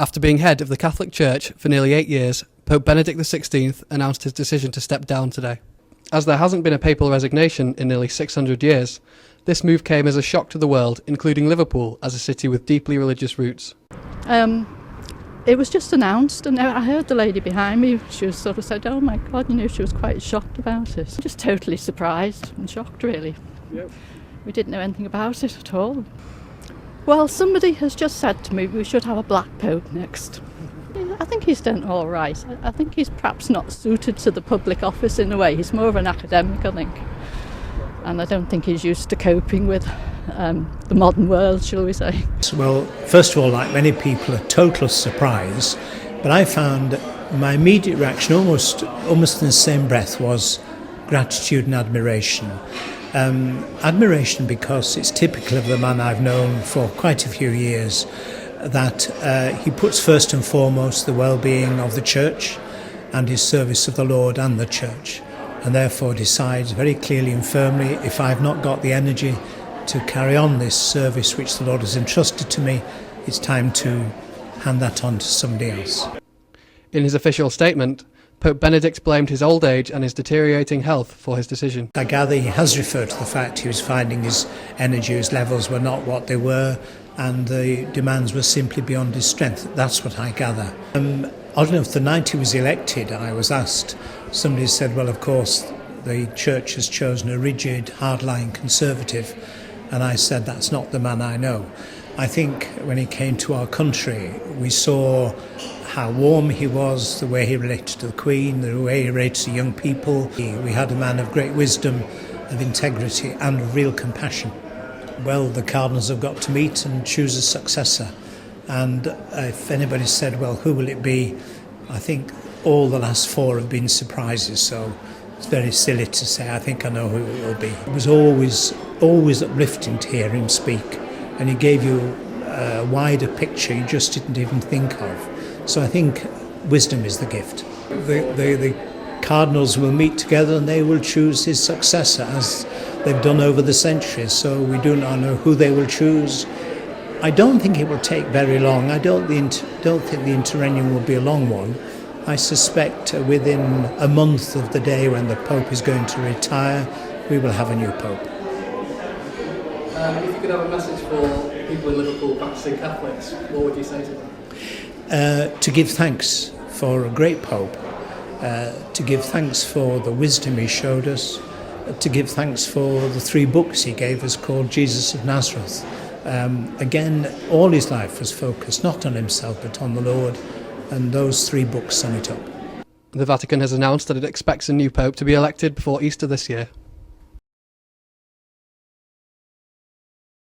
After being head of the Catholic Church for nearly 8 years, Pope Benedict XVI announced his decision to step down today. As there hasn't been a papal resignation in nearly 600 years, this move came as a shock to the world, including Liverpool as a city with deeply religious roots. It was just announced, and I heard the lady behind me, she was sort of said, oh my God, she was quite shocked about it. Just totally surprised and shocked, really. Yep. We didn't know anything about it at all. Well, somebody has just said to me we should have a black pope next. I think he's done all right. I think he's perhaps not suited to the public office in a way. He's more of an academic, I think. And I don't think he's used to coping with the modern world, shall we say. Well, first of all, like many people, a total surprise. But I found my immediate reaction, almost in the same breath, was gratitude and admiration. Admiration because it's typical of the man I've known for quite a few years, that he puts first and foremost the well-being of the Church and his service of the Lord and the Church, and therefore decides very clearly and firmly, if I've not got the energy to carry on this service which the Lord has entrusted to me, it's time to hand that on to somebody else. In his official statement, Pope Benedict blamed his old age and his deteriorating health for his decision. I gather he has referred to the fact he was finding his energy, his levels were not what they were, and the demands were simply beyond his strength. That's what I gather. Odd enough, the night he was elected, I was asked, somebody said, well, of course, the Church has chosen a rigid, hardline conservative, and I said, that's not the man I know. I think when he came to our country, we saw how warm he was, the way he related to the Queen, the way he related to young people. We had a man of great wisdom, of integrity and of real compassion. Well, the cardinals have got to meet and choose a successor. And if anybody said, well, who will it be? I think all the last four have been surprises, so it's very silly to say I think I know who it will be. It was always uplifting to hear him speak, and he gave you a wider picture you just didn't even think of. So I think wisdom is the gift. The cardinals will meet together and they will choose his successor, as they've done over the centuries, so we do not know who they will choose. I don't think it will take very long. I don't think the interregnum will be a long one. I suspect within a month of the day when the Pope is going to retire, we will have a new Pope. If you could have a message for people in Liverpool practicing Catholics, what would you say to them? To give thanks for a great Pope, to give thanks for the wisdom he showed us, to give thanks for the 3 books he gave us called Jesus of Nazareth. Again, all his life was focused not on himself but on the Lord, and those 3 books sum it up. The Vatican has announced that it expects a new Pope to be elected before Easter this year.